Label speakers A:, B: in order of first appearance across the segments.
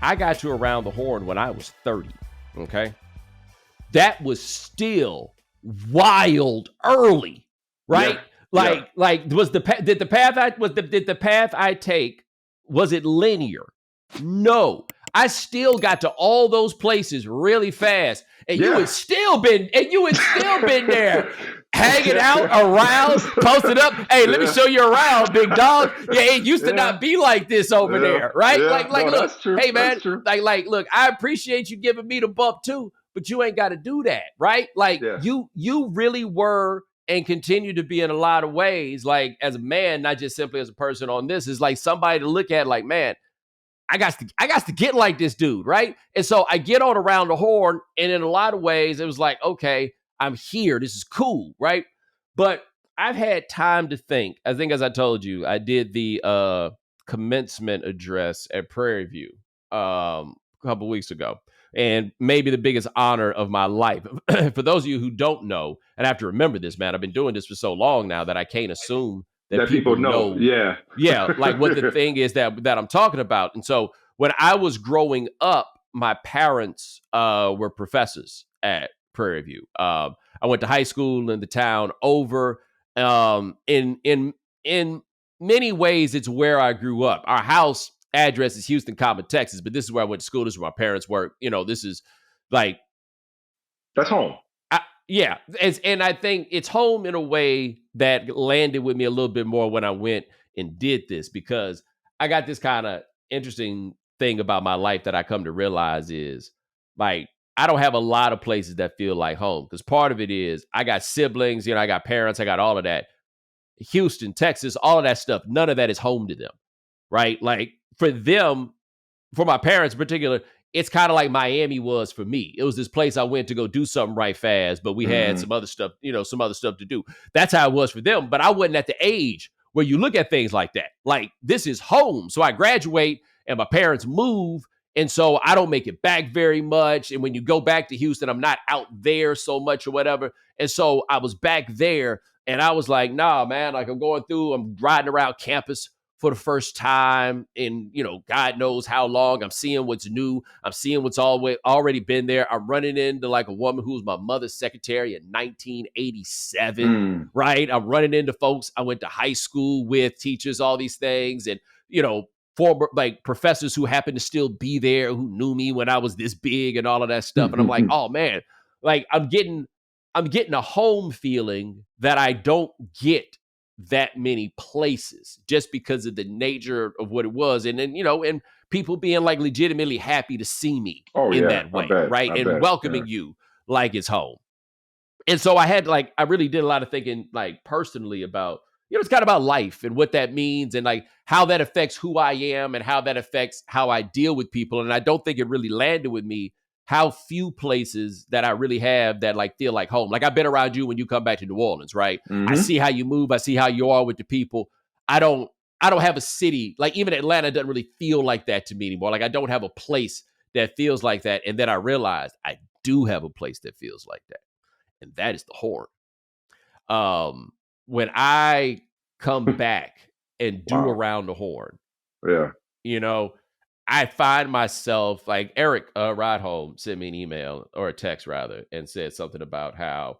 A: I got to around the horn when I was 30. Okay. That was still wild early, right? Like did the path I take, was it linear? No. I still got to all those places really fast. And you had still been there hanging out around, posted up. Hey, let me show you around, big dog. Yeah, it used to not be like this over there, right? Like,
B: no,
A: look,
B: that's true.
A: hey man,
B: That's true.
A: like, look, I appreciate you giving me the bump too, but you ain't got to do that, right? Like,
B: Yes.
A: you really were and continue to be in a lot of ways, like as a man, not just simply as a person on this, is like somebody to look at, like, man, I got to get like this dude, right? And so I get on around the horn, and in a lot of ways, it was like, okay, I'm here. This is cool, right? But I've had time to think. I think, as I told you, I did the commencement address at Prairie View a couple weeks ago, and maybe the biggest honor of my life. For those of you who don't know, and I have to remember this, man, I've been doing this for so long now that I can't assume that people know. Yeah, like what the thing is that I'm talking about. And so when I was growing up, my parents were professors at Prairie View. I went to high school in the town over. In many ways, it's where I grew up. Our house address is Houston Common, Texas, but this is where I went to school. This is where my parents work. This is like,
B: that's home.
A: Yeah. And I think it's home in a way that landed with me a little bit more when I went and did this, because I got this kind of interesting thing about my life that I come to realize is, like, I don't have a lot of places that feel like home, because part of it is I got siblings, I got parents, I got all of that. Houston, Texas, all of that stuff, none of that is home to them, right? Like, for them, for my parents in particular, it's kind of like Miami was for me. It was this place I went to go do something right fast, but we had some other stuff, some other stuff to do. That's how it was for them. But I wasn't at the age where you look at things like that. Like, this is home. So I graduate and my parents move. And so I don't make it back very much. And when you go back to Houston, I'm not out there so much or whatever. And so I was back there and I was like, nah, man, like, I'm riding around campus for the first time in, God knows how long. I'm seeing what's new. I'm seeing what's already been there. I'm running into like a woman who was my mother's secretary in 1987, right? I'm running into folks I went to high school with, teachers, all these things. And, former like professors who happen to still be there, who knew me when I was this big and all of that stuff. And I'm like, oh man, like I'm getting a home feeling that I don't get that many places, just because of the nature of what it was. And then, and people being like legitimately happy to see me that way, right? And welcoming you like it's home. And so I really did a lot of thinking, like, personally about, it's kind of about life and what that means, and like how that affects who I am and how that affects how I deal with people. And I don't think it really landed with me how few places that I really have that like feel like home. Like, I've been around you when you come back to New Orleans, right? I see how you move. I see how you are with the people. I don't have a city, like even Atlanta doesn't really feel like that to me anymore. Like, I don't have a place that feels like that. And then I realized I do have a place that feels like that. And that is the Horn. When I come back and do around the Horn, I find myself, like, Eric Ride Home sent me an email, or a text rather, and said something about how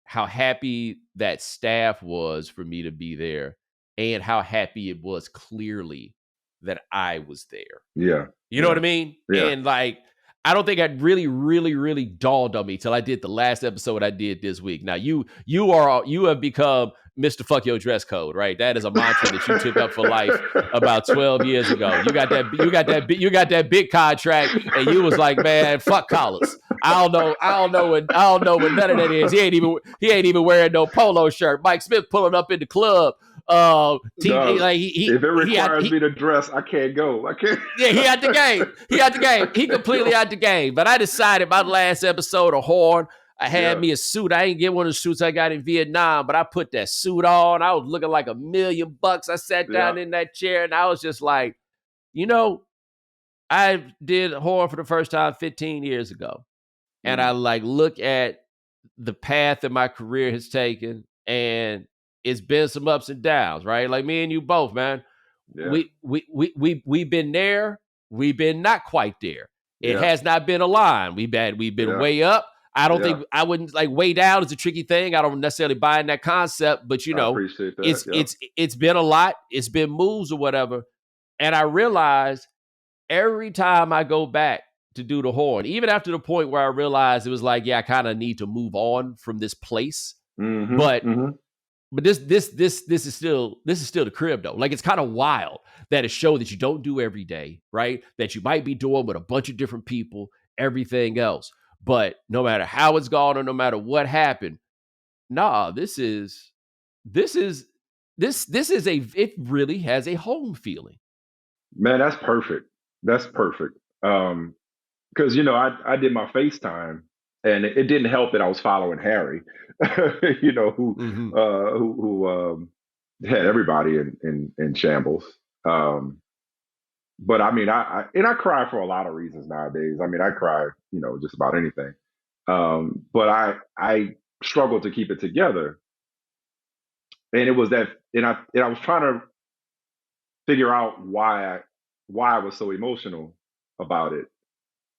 A: happy that staff was for me to be there, and how happy it was clearly that I was there.
B: Yeah.
A: You know what I mean?
B: Yeah.
A: And like, I don't think it really, really, really dawned on me till I did the last episode I did this week. Now you have become Mr. Fuck Your Dress Code, right? That is a mantra that you took up for life about 12 years ago. You got that big contract, and you was like, man, fuck collars. I don't know what none of that is. He ain't even wearing no polo shirt. Mike Smith pulling up in the club.
B: TV, like if it requires me to dress, I can't go. I can't.
A: Yeah, he out the game. He completely out the game. But I decided my last episode of Horn, I had me a suit. I ain't get one of the suits I got in Vietnam, but I put that suit on. I was looking like $1 million. I sat down in that chair, and I was just like, I did Horn for the first time 15 years ago. And I like look at the path that my career has taken, and it's been some ups and downs, right? Like me and you both, man. Yeah. We've been there, we've been not quite there. It
B: Yeah.
A: has not been a line. We've been way up. I don't think I wouldn't like way down is a tricky thing. I don't necessarily buy in that concept, but
B: I appreciate that.
A: It's been a lot. It's been moves or whatever. And I realized every time I go back to do the horn, even after the point where I realized it was like, yeah, I kind of need to move on from this place.
B: Mm-hmm,
A: but this is still the crib though. Like, it's kind of wild that a show that you don't do every day, right? That you might be doing with a bunch of different people, everything else. But no matter how it's gone or no matter what happened, this it really has a home feeling.
B: Man, that's perfect. That's perfect. Because I did my FaceTime, and it didn't help that I was following Harry, who had everybody in shambles. But I mean, I cry for a lot of reasons nowadays. I mean, I cry, just about anything. But I struggled to keep it together, and it was that, and I was trying to figure out why I was so emotional about it,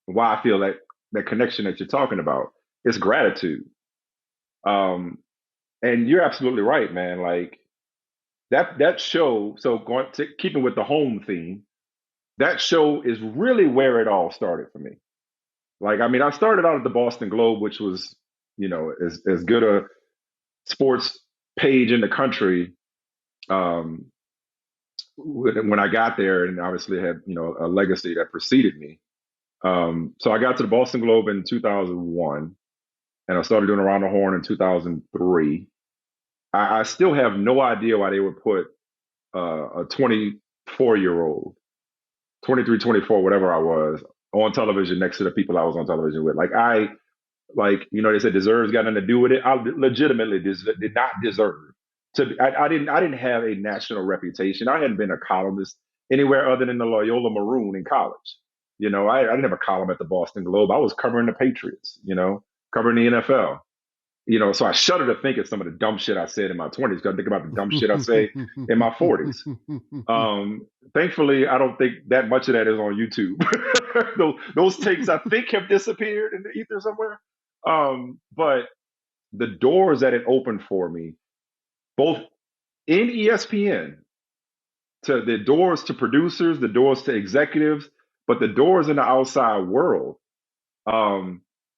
B: why I feel that connection that you're talking about. It's gratitude. And you're absolutely right, man. Like that show. So going to keeping with the home theme, that show is really where it all started for me. Like, I mean, I started out at the Boston Globe, which was, as good a sports page in the country. When I got there, and obviously had, a legacy that preceded me. So I got to the Boston Globe in 2001, and I started doing Around the Horn in 2003. I still have no idea why they would put a 24-year-old, 23, 24, whatever I was, on television next to the people I was on television with. They said deserves got nothing to do with it. I legitimately did not deserve to. I didn't have a national reputation. I hadn't been a columnist anywhere other than the Loyola Maroon in college. I didn't have a column at the Boston Globe. I was covering the Patriots, covering the NFL. So I shudder to think of some of the dumb shit I said in my 20s, because I think about the dumb shit I say in my 40s. Thankfully, I don't think that much of that is on YouTube. those takes, I think, have disappeared in the ether somewhere. But the doors that it opened for me, both in ESPN, to the doors to producers, the doors to executives, but the doors in the outside world.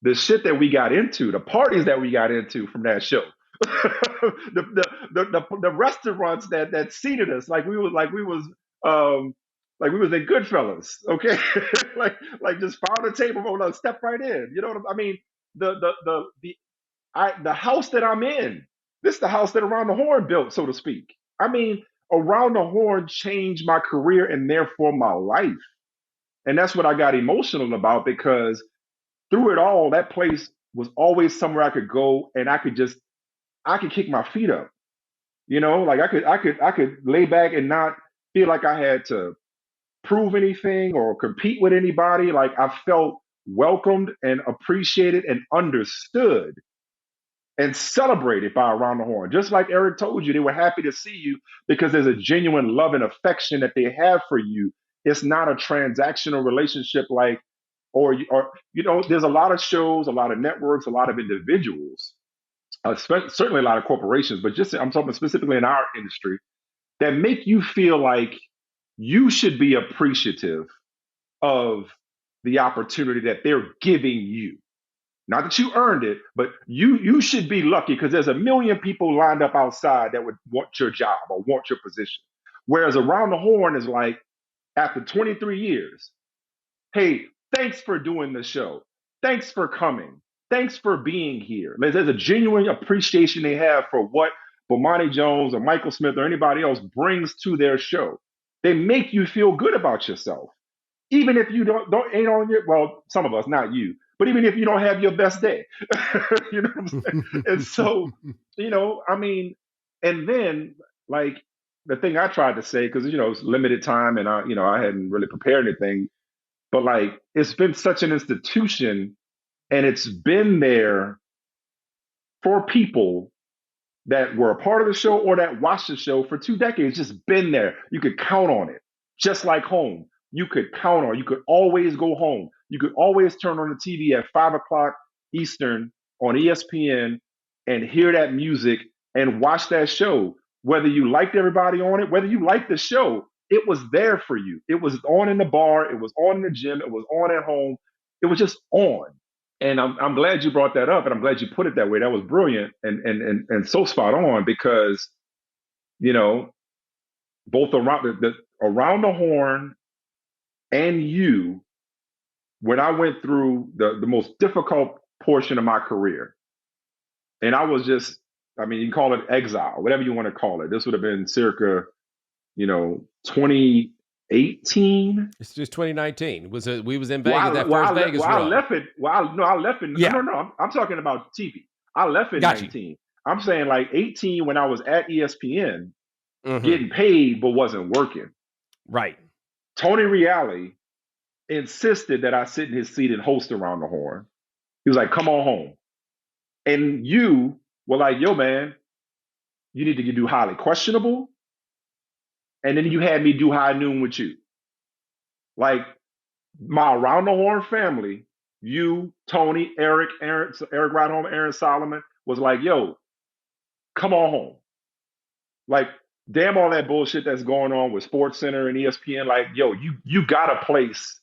B: The shit that we got into, the parties that we got into from that show, the restaurants that seated us like we was in Goodfellas, okay? like just found a table, like step right in. You know what I mean? The house that I'm in, this is the house that Around the Horn built, so to speak. I mean, Around the Horn changed my career and therefore my life, and that's what I got emotional about, because through it all, that place was always somewhere I could go, and I could kick my feet up. Like I could lay back and not feel like I had to prove anything or compete with anybody. Like, I felt welcomed and appreciated and understood and celebrated by Around the Horn. Just like Eric told you, they were happy to see you because there's a genuine love and affection that they have for you. It's not a transactional relationship there's a lot of shows, a lot of networks, a lot of individuals, certainly a lot of corporations, but I'm talking specifically in our industry, that make you feel like you should be appreciative of the opportunity that they're giving you. Not that you earned it, but you should be lucky, because there's a million people lined up outside that would want your job or want your position. Whereas Around the Horn is like, after 23 years, hey, thanks for doing the show. Thanks for coming. Thanks for being here. There's a genuine appreciation they have for what Bomani Jones or Michael Smith or anybody else brings to their show. They make you feel good about yourself, even if you ain't on your, well, some of us, not you, but even if you don't have your best day. You know what I'm saying? And so, I mean, and then, like, the thing I tried to say, because it's limited time, and I hadn't really prepared anything. But like, it's been such an institution, and it's been there for people that were a part of the show or that watched the show for 2 decades. Just been there. You could count on it, just like home. you could count on. You could always go home. You could always turn on the TV at 5 o'clock Eastern on ESPN and hear that music and watch that show. Whether you liked everybody on it, whether you liked the show, it was there for you. It was on in the bar, it was on in the gym, it was on at home. It was just on. And I'm glad you brought that up, and I'm glad you put it that way. That was brilliant and so spot on because you know both around the horn and you when I went through the most difficult portion of my career, and I was just, I mean, you can call it exile, whatever you want to call it. This would have been circa, 2018.
A: It's just 2019. We was in
B: Well,
A: Vegas, that first Vegas
B: I
A: run.
B: left it. Well, no, I left it.
A: Yeah.
B: No. I'm talking about TV. I left it
A: Got
B: 19. I'm saying like 18 when I was at ESPN
A: you.
B: getting paid but wasn't working.
A: Right.
B: Tony Reale insisted that I sit in his seat and host Around the Horn. He was like, come on home. And you were like, yo, man, you need to do highly questionable. And then you had me do high noon with you. Like my Around the Horn family, you, Tony, Eric right home, Aaron Solomon, was like, yo, come on home. Like, damn all that bullshit that's going on with Sports Center and ESPN. Like, yo, you got a place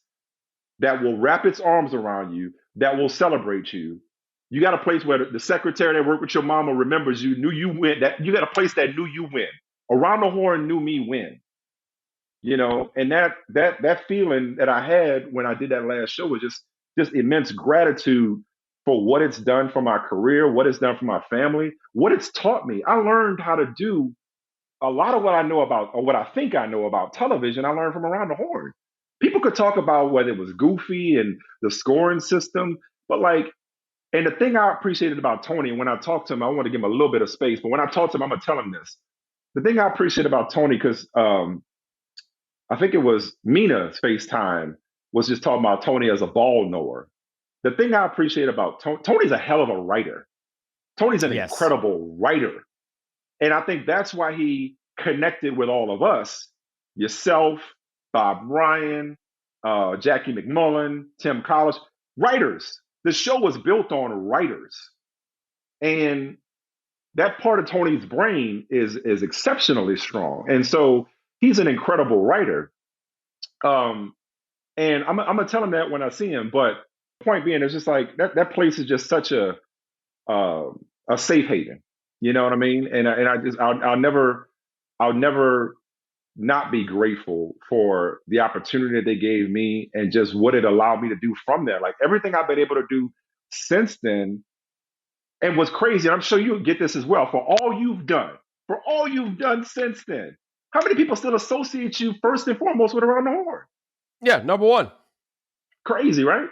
B: that will wrap its arms around you, that will celebrate you. You got a place where the secretary that worked with your mama remembers you, knew you win. That you got a place that knew you win. Around the Horn knew me win. And that feeling that I had when I did that last show was just immense gratitude for what it's done for my career, what it's done for my family, what it's taught me. I learned how to do a lot of what I know about, or what I think I know about television, I learned from Around the Horn. People could talk about whether it was goofy and the scoring system, but and the thing I appreciated about Tony, when I talked to him, I want to give him a little bit of space, but when I talked to him, I'm going to tell him this. The thing I appreciate about Tony, because I think it was Mina's FaceTime was just talking about Tony as a ball knower. The thing I appreciate about Tony's a hell of a writer. Tony's an incredible writer. And I think that's why he connected with all of us, yourself, Bob Ryan, Jackie McMullen, Tim College, writers. The show was built on writers. And that part of Tony's brain is exceptionally strong. And so he's an incredible writer. And I'm going to tell him that when I see him. But the point being, it's just like that place is just such a safe haven. You know what I mean? And I'll never not be grateful for the opportunity that they gave me and just what it allowed me to do from there. Like everything I've been able to do since then. And what's crazy, and I'm sure you'll get this as well, for all you've done since then, how many people still associate you first and foremost with Around the Horn?
A: Yeah, number one.
B: Crazy, right?